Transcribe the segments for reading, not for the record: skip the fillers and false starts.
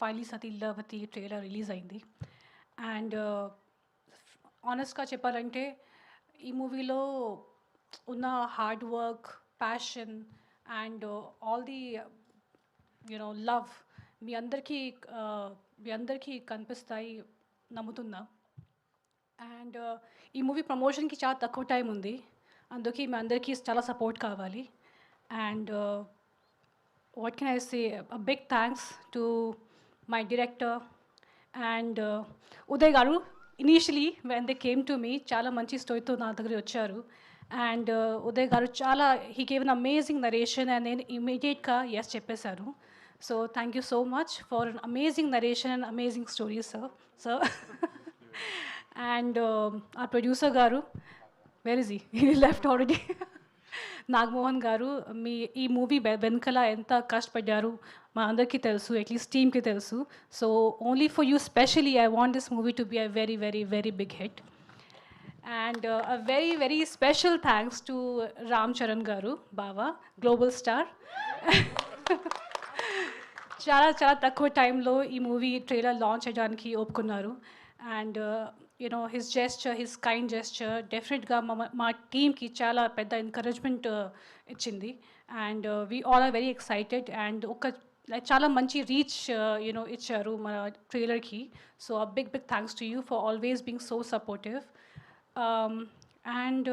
Finally సతీలవతి trailer release అయింది. And ఆనెస్ట్గా చెప్పాలంటే ఈ మూవీలో ఉన్న hard work, passion and all the love మీ అందరికీ కనిపిస్తాయి నమ్ముతున్నా. అండ్ ఈ మూవీ ప్రమోషన్కి చాలా తక్కువ టైం ఉంది, అందుకే మీ అందరికీ చాలా సపోర్ట్ కావాలి. And what can I say? A big thanks to my director and Uday Garu. Initially, when they came to me, chala manchi story to na dagare vacharu, and Uday Garu chala he gave an amazing narration and then immediate ka yes cheppesaru. So thank you so much for an amazing narration and amazing stories, sir. And our producer Garu, where is he? He left already. Nagamohan గారు మీ ఈ movie వెనకల ఎంత కష్టపడ్డారు మా అందరికీ తెలుసు, at least టీమ్కి తెలుసు. So only for you specially I want this movie to be a very very very big hit. And a very very special thanks to Ram Charan garu, బావా గ్లోబల్ స్టార్. చాలా చాలా తక్కువ టైంలో ఈ మూవీ ట్రైలర్ లాంచ్ చేయడానికి ఒప్పుకున్నారు. And his gesture, his kind gesture డెఫినెట్గా మా టీమ్కి చాలా పెద్ద ఎంకరేజ్మెంట్ ఇచ్చింది. And we all are very excited and చాలా మంచి రీచ్ ఇచ్చారు మన ట్రైలర్కి. So a big big thanks to you for always being so supportive. And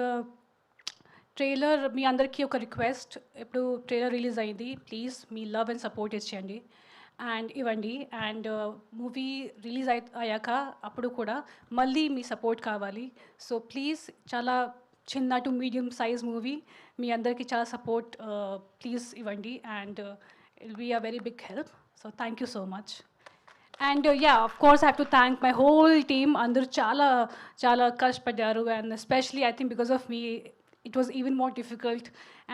trailer మీ అందరికీ ఒక రిక్వెస్ట్, ఇప్పుడు ట్రైలర్ రిలీజ్ అయింది, ప్లీజ్ మీ లవ్ అండ్ సపోర్ట్ ఇచ్చేయండి అండ్ ఇవ్వండి. అండ్ మూవీ రిలీజ్ అయ్యాక అప్పుడు కూడా మళ్ళీ మీ సపోర్ట్ కావాలి. సో ప్లీజ్, చాలా చిన్న టు మీడియం సైజ్ మూవీ, మీ అందరికీ చాలా సపోర్ట్ ప్లీజ్ ఇవ్వండి and it be a very big help. So thank you so much. And of course I have to thank my whole team. అందరూ చాలా చాలా కష్టపడ్డారు and especially I think because of me it was even more difficult,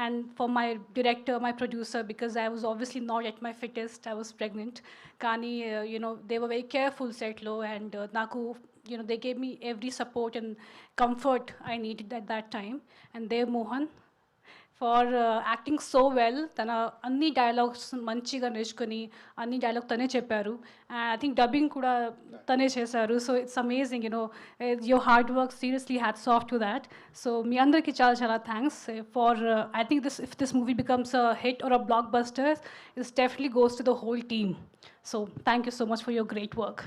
and for my director, my producer, because I was obviously not at my fittest, I was pregnant. Kani they were very careful set low, and naku they gave me every support and comfort I needed at that time. And Dev Mohan for acting so well. Tana anni dialogues manchiga nechukoni anni dialogue tane chepparu, and I think dubbing kuda tane chesaru. So it's amazing, your hard work, seriously hats off to that. So mi andarki chala chala thanks for I think if this movie becomes a hit or a blockbuster, it definitely goes to the whole team. So thank you so much for your great work.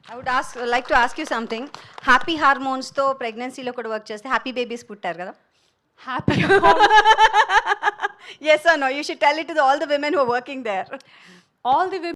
I would like to ask you something. Happy hormones tho pregnancy lo kuda work cheste happy babies puttaru kada? Happy Yes or no? You should tell it to all the women who are working there. all the women